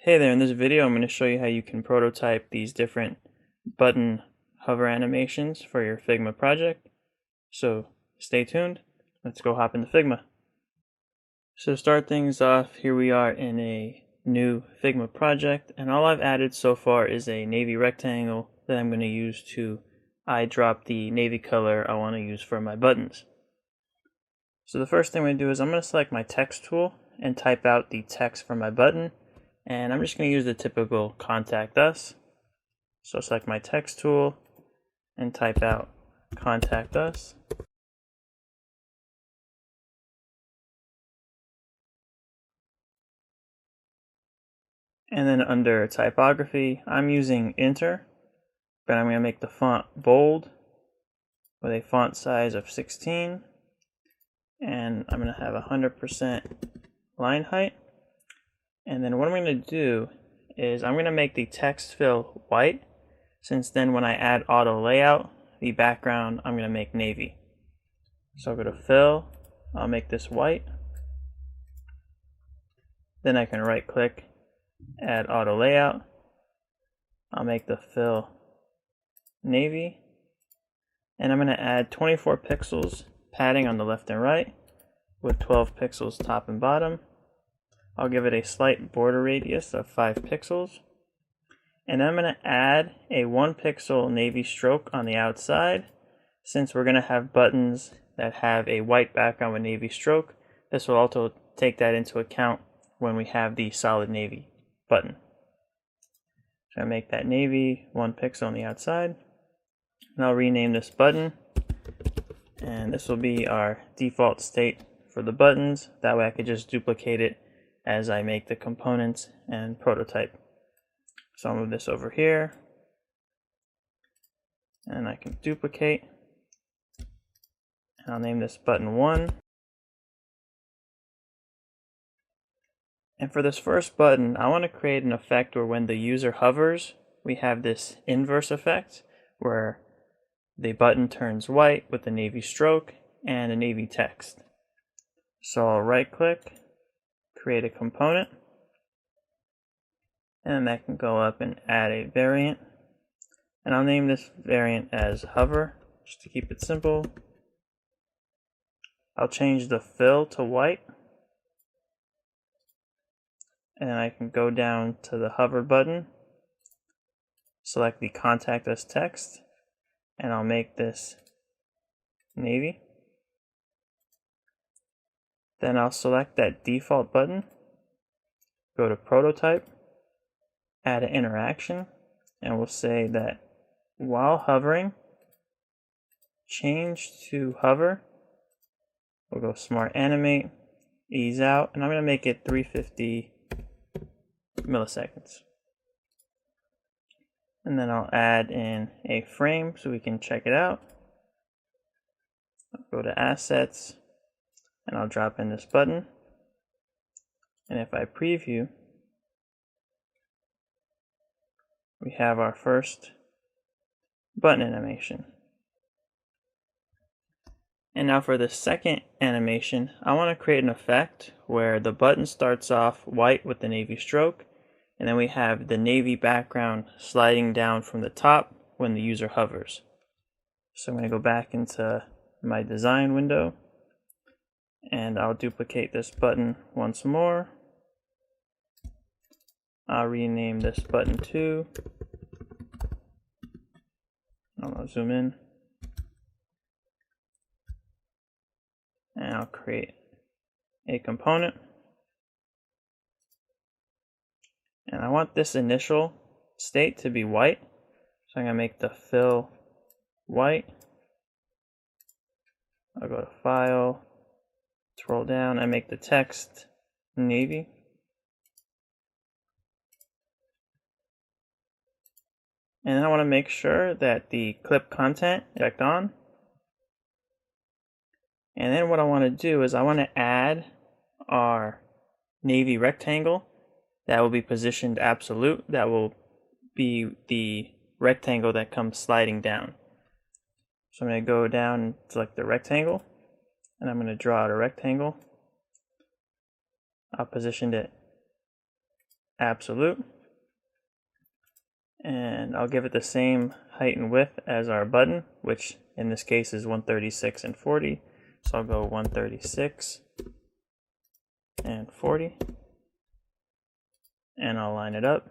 Hey there, in this video I'm going to show you how you can prototype these different button hover animations for your Figma project. So stay tuned, let's go hop into Figma. So to start things off, here we are in a new Figma project, and all I've added so far is a navy rectangle that I'm going to use to eyedrop the navy color I want to use for my buttons. So the first thing I'm going to do is I'm going to select my text tool and type out the text for my button. And I'm just going to use the typical contact us. So select my text tool and type out contact us. And then under typography, I'm using Inter, but I'm going to make the font bold with a font size of 16. And I'm going to have 100% line height. And then what I'm going to do is I'm going to make the text fill white, since then when I add auto layout, the background I'm going to make navy. So I'll go to fill, I'll make this white. Then I can right click, add auto layout. I'll make the fill navy. And I'm going to add 24 pixels padding on the left and right with 12 pixels top and bottom. I'll give it a slight border radius of 5 pixels. And I'm going to add a 1 pixel navy stroke on the outside. Since we're going to have buttons that have a white background with navy stroke, this will also take that into account when we have the solid navy button. So I make that navy 1 pixel on the outside. And I'll rename this button. And this will be our default state for the buttons. That way I could just duplicate it as I make the components and prototype. So I'll move this over here, and I can duplicate, and I'll name this button 1. And for this first button, I want to create an effect where when the user hovers, we have this inverse effect where the button turns white with a navy stroke and a navy text. So I'll right click, create a component, and that can go up and add a variant. And I'll name this variant as hover, just to keep it simple. I'll change the fill to white. And I can go down to the hover button, select the contact us text, and I'll make this navy. Then I'll select that default button, go to prototype, add an interaction, and we'll say that while hovering, change to hover. We'll go smart animate, ease out, and I'm going to make it 350 milliseconds. And then I'll add in a frame so we can check it out. I'll go to assets, and I'll drop in this button. And if I preview, we have our first button animation. And now for the second animation, I want to create an effect where the button starts off white with the navy stroke, and then we have the navy background sliding down from the top when the user hovers. So I'm going to go back into my design window, and I'll duplicate this button once more. I'll rename this button 2. I'll zoom in. And I'll create a component. And I want this initial state to be white. So I'm going to make the fill white. I'll go to File, scroll down, and make the text navy. And then I want to make sure that the clip content is checked on. And then what I want to do is I want to add our navy rectangle that will be positioned absolute. That will be the rectangle that comes sliding down. So I'm going to go down and select the rectangle, and I'm going to draw out a rectangle. I'll position it absolute. And I'll give it the same height and width as our button, which in this case is 136 and 40. So I'll go 136 and 40. And I'll line it up.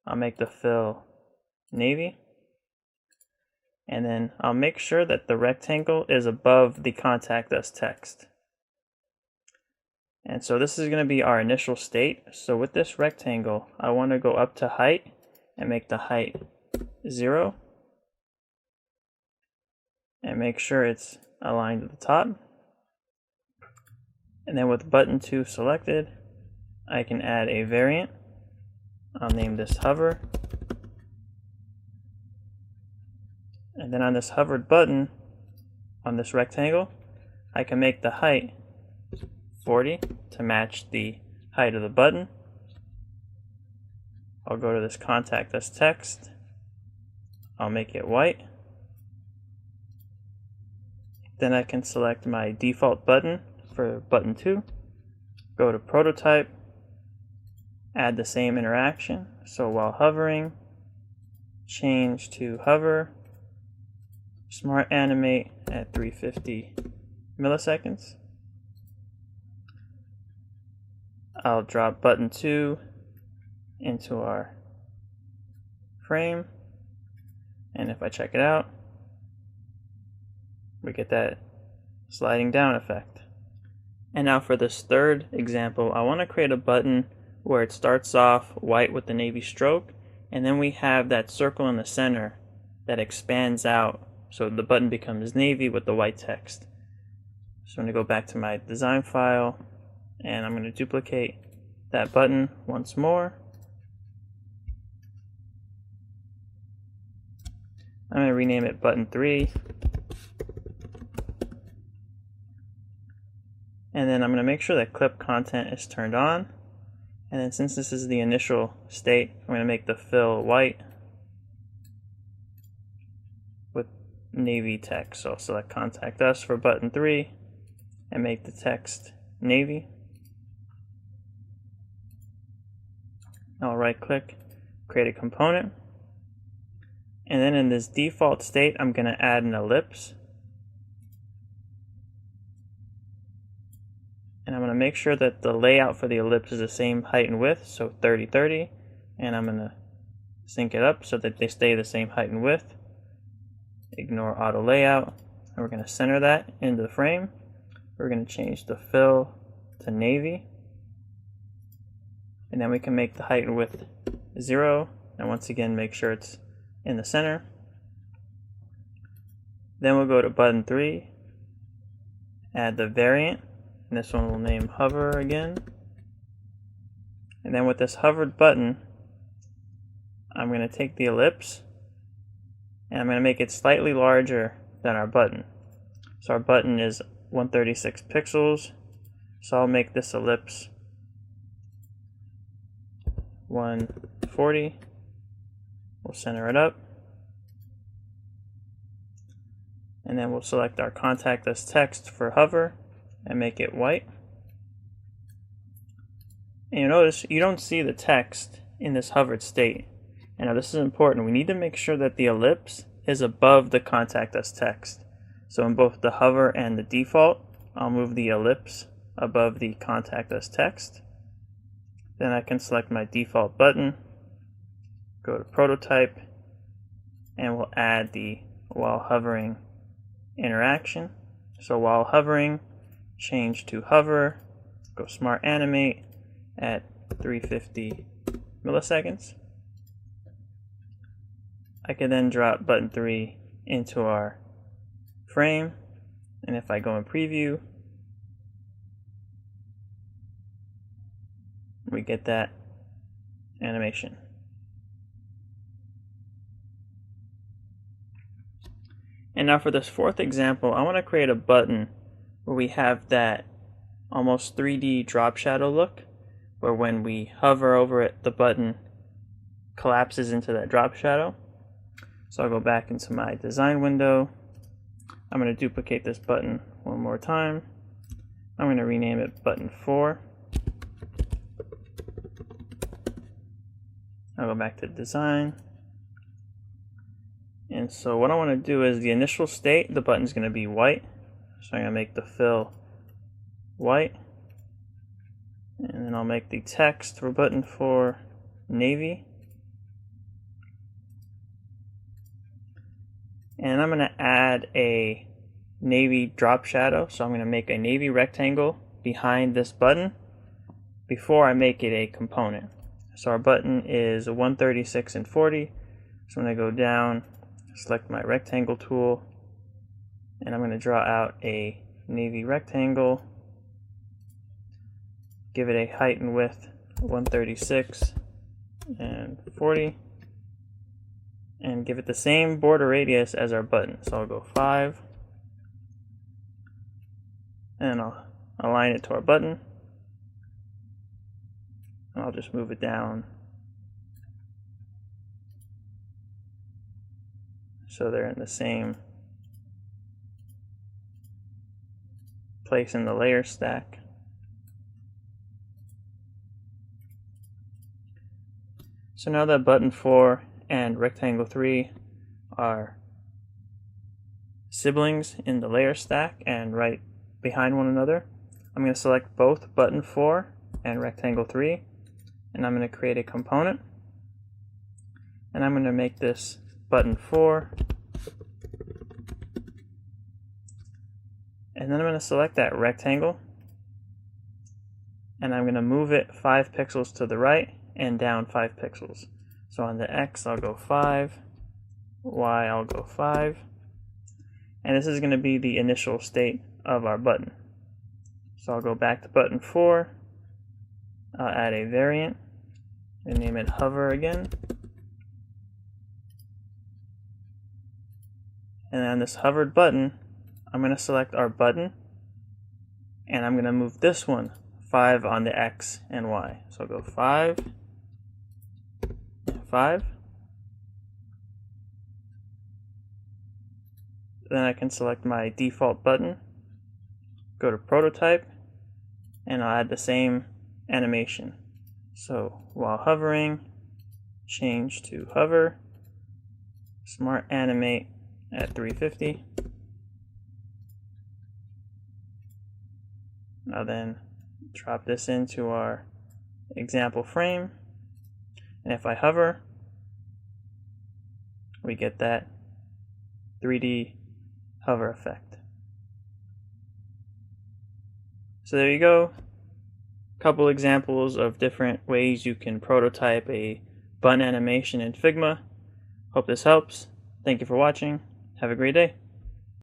I'll make the fill navy. And then I'll make sure that the rectangle is above the contact us text. And so this is going to be our initial state. So with this rectangle, I want to go up to height and make the height 0. And make sure it's aligned to the top. And then with button 2 selected, I can add a variant. I'll name this hover. And then on this hovered button, on this rectangle, I can make the height 40 to match the height of the button. I'll go to this contact us text. I'll make it white. Then I can select my default button for button 2. Go to prototype. Add the same interaction. So while hovering, change to hover. Smart animate at 350 milliseconds. I'll drop button 2 into our frame, and if I check it out, we get that sliding down effect. And now for this third example, I want to create a button where it starts off white with the navy stroke, and then we have that circle in the center that expands out so the button becomes navy with the white text. So I'm going to go back to my design file, and I'm going to duplicate that button once more. I'm going to rename it button 3. And then I'm going to make sure that clip content is turned on. And then since this is the initial state, I'm going to make the fill white with navy text. So I'll select contact us for button 3 and make the text navy. I'll right click, create a component. And then in this default state, I'm going to add an ellipse. And I'm going to make sure that the layout for the ellipse is the same height and width, so 30-30. And I'm going to sync it up so that they stay the same height and width. Ignore auto layout. And we're going to center that into the frame. We're going to change the fill to navy. And then we can make the height and width 0. And once again, make sure it's in the center. Then we'll go to button 3, add the variant, and this one we'll name hover again. And then with this hovered button, I'm going to take the ellipse and I'm going to make it slightly larger than our button. So our button is 136 pixels, so I'll make this ellipse 140. We'll center it up. And then we'll select our contact us text for hover and make it white. And you'll notice you don't see the text in this hovered state. And now this is important. We need to make sure that the ellipse is above the contact us text. So in both the hover and the default, I'll move the ellipse above the contact us text. Then I can select my default button, go to prototype, and we'll add the while hovering interaction. So while hovering, change to hover, go smart animate at 350 milliseconds. I can then drop button 3 into our frame, and if I go in preview, we get that animation. And now for this fourth example, I want to create a button where we have that almost 3D drop shadow look, where when we hover over it, the button collapses into that drop shadow. So I'll go back into my design window. I'm going to duplicate this button one more time. I'm going to rename it button 4. I'll go back to design. And so what I want to do is the initial state, the button's going to be white. So I'm going to make the fill white. And then I'll make the text for button 4 navy. And I'm going to add a navy drop shadow. So I'm going to make a navy rectangle behind this button before I make it a component. So our button is 136 and 40. So I'm going to go down, select my rectangle tool, and I'm going to draw out a navy rectangle, give it a height and width 136 and 40, and give it the same border radius as our button. So I'll go 5, and I'll align it to our button, and I'll just move it down so they're in the same place in the layer stack. So now that button 4 and rectangle 3 are siblings in the layer stack and right behind one another, I'm going to select both button 4 and rectangle 3, and I'm going to create a component, and I'm going to make this button 4, and then I'm going to select that rectangle, and I'm going to move it 5 pixels to the right and down 5 pixels. So on the X I'll go 5, Y I'll go 5, and this is going to be the initial state of our button. So I'll go back to button 4, I'll add a variant and name it hover again. And on this hovered button, I'm going to select our button, and I'm going to move this one 5 on the X and Y. So I'll go 5 and 5. Then I can select my default button, go to prototype, and I'll add the same animation. So while hovering, change to hover, smart animate at 350. Now then drop this into our example frame, and if I hover, we get that 3D hover effect. So there you go. Couple examples of different ways you can prototype a button animation in Figma. Hope this helps. Thank you for watching. Have a great day.